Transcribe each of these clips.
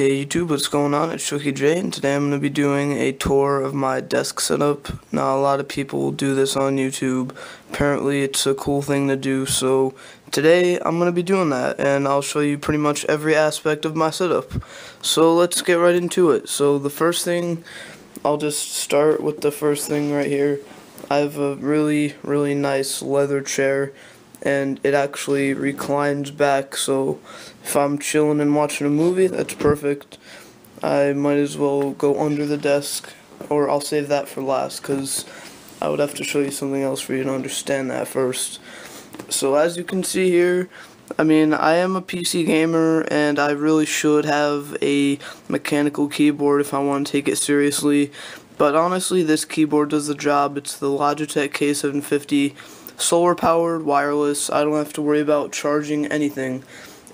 Hey YouTube, what's going on? It's Shoki J, and today I'm going to be doing a tour of my desk setup. Now, a lot of people do this on YouTube. Apparently, it's a cool thing to do, so today I'm going to be doing that, and I'll show you pretty much every aspect of my setup. So let's get right into it. So the first thing, I'll just start with the first thing right here. I have a really nice leather chair, and it actually reclines back, so if I'm chilling and watching a movie, that's perfect. I might as well go under the desk, or I'll save that for last, because I would have to show you something else for you to understand that first. So as you can see here, I mean, I am a PC gamer, and I really should have a mechanical keyboard if I want to take it seriously, but honestly, this keyboard does the job. It's the Logitech K750, solar powered, wireless. I don't have to worry about charging anything.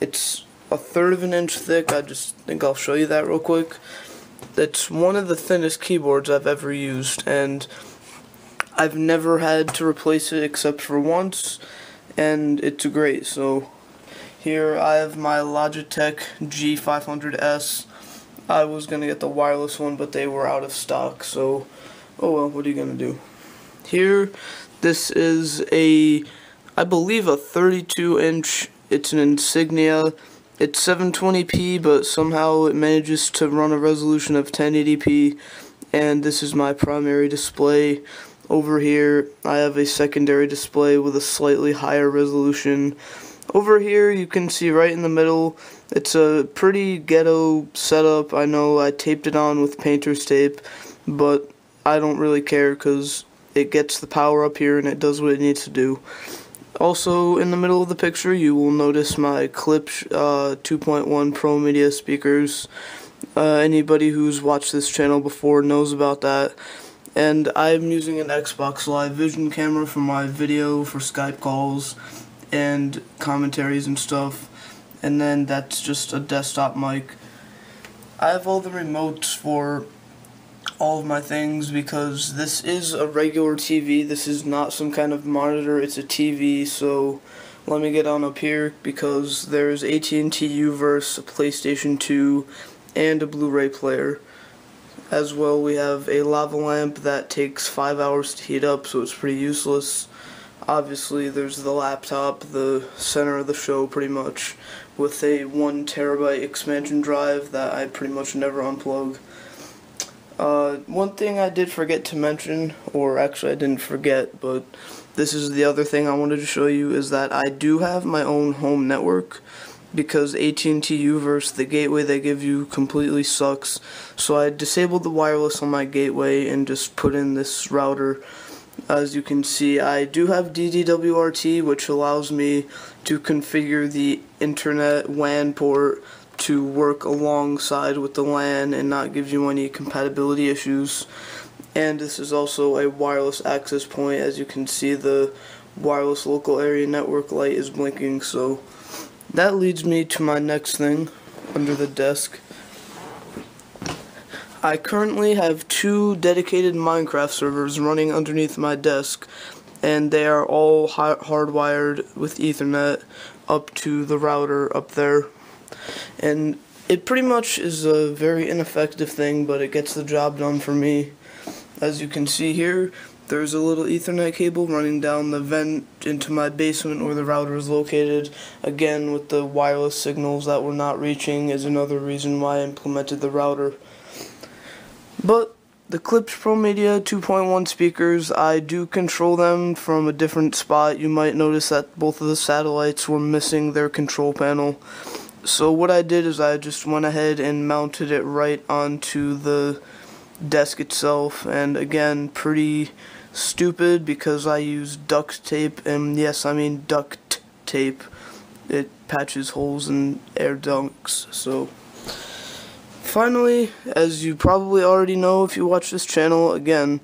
It's a 1/3 of an inch thick. I just think I'll show you that real quick. It's one of the thinnest keyboards I've ever used, and I've never had to replace it except for once, and it's great. So here I have my Logitech G500S. I was gonna get the wireless one, but they were out of stock, so oh well, what are you gonna do? Here, this is I believe a 32-inch, it's an Insignia. It's 720p, but somehow it manages to run a resolution of 1080p, and this is my primary display. Over here, I have a secondary display with a slightly higher resolution. Over here, you can see right in the middle, it's a pretty ghetto setup. I know I taped it on with painter's tape, but I don't really care because it gets the power up here and it does what it needs to do. Also, in the middle of the picture, you will notice my Klipsch 2.1 Pro Media speakers. Anybody who's watched this channel before knows about that. And I'm using an Xbox Live Vision camera for my video, for Skype calls, and commentaries and stuff. And then that's just a desktop mic. I have all the remotes for all of my things because this is a regular TV. This is not some kind of monitor, it's a TV. So let me get on up here because there's AT&T U-verse, a PlayStation 2, and a Blu-ray player. As well, we have a lava lamp that takes 5 hours to heat up, so it's pretty useless. Obviously, there's the laptop, the center of the show pretty much, with a 1 terabyte expansion drive that I pretty much never unplug. One thing I did forget to mention, or actually I didn't forget, but this is the other thing I wanted to show you, is that I do have my own home network, because AT&T U-verse, the gateway they give you completely sucks. So I disabled the wireless on my gateway and just put in this router. As you can see, I do have DDWRT, which allows me to configure the internet WAN port to work alongside with the LAN and not give you any compatibility issues. And this is also a wireless access point. As you can see, the wireless local area network light is blinking, so that leads me to my next thing under the desk. I currently have 2 dedicated Minecraft servers running underneath my desk, and they are all hardwired with Ethernet up to the router up there. And it pretty much is a very ineffective thing, but it gets the job done for me. As you can see here, there's a little Ethernet cable running down the vent into my basement where the router is located. Again, with the wireless signals that were not reaching is another reason why I implemented the router. But the Klipsch Pro Media 2.1 speakers, I do control them from a different spot. You might notice that both of the satellites were missing their control panel. So what I did is I just went ahead and mounted it right onto the desk itself, and again, pretty stupid because I use duct tape, and yes, I mean duct tape. It patches holes in air ducts. So finally, as you probably already know if you watch this channel, again,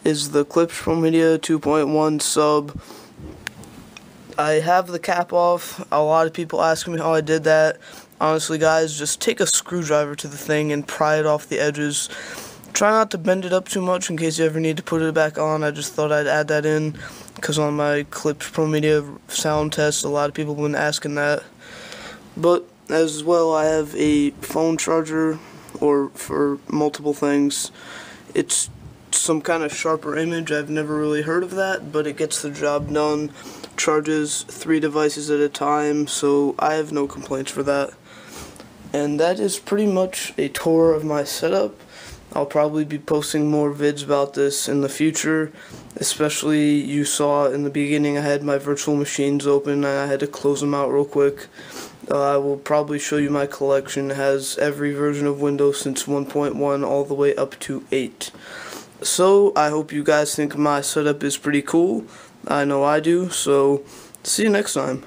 is the Klipsch Pro Media 2.1 sub. I have the cap off. A lot of people ask me how I did that. Honestly, guys, just take a screwdriver to the thing and pry it off the edges. Try not to bend it up too much in case you ever need to put it back on. I just thought I'd add that in because on my Klipsch Pro Media sound test, a lot of people have been asking that. But As well, I have a phone charger, or for multiple things. It's some kind of sharper image. I've never really heard of that, but it gets the job done. Charges 3 devices at a time, so I have no complaints for that. And that is pretty much a tour of my setup. I'll probably be posting more vids about this in the future, especially you saw in the beginning I had my virtual machines open and I had to close them out real quick. I will probably show you my collection. It has every version of Windows since 1.1 all the way up to 8. So I hope you guys think my setup is pretty cool. I know I do, so see you next time.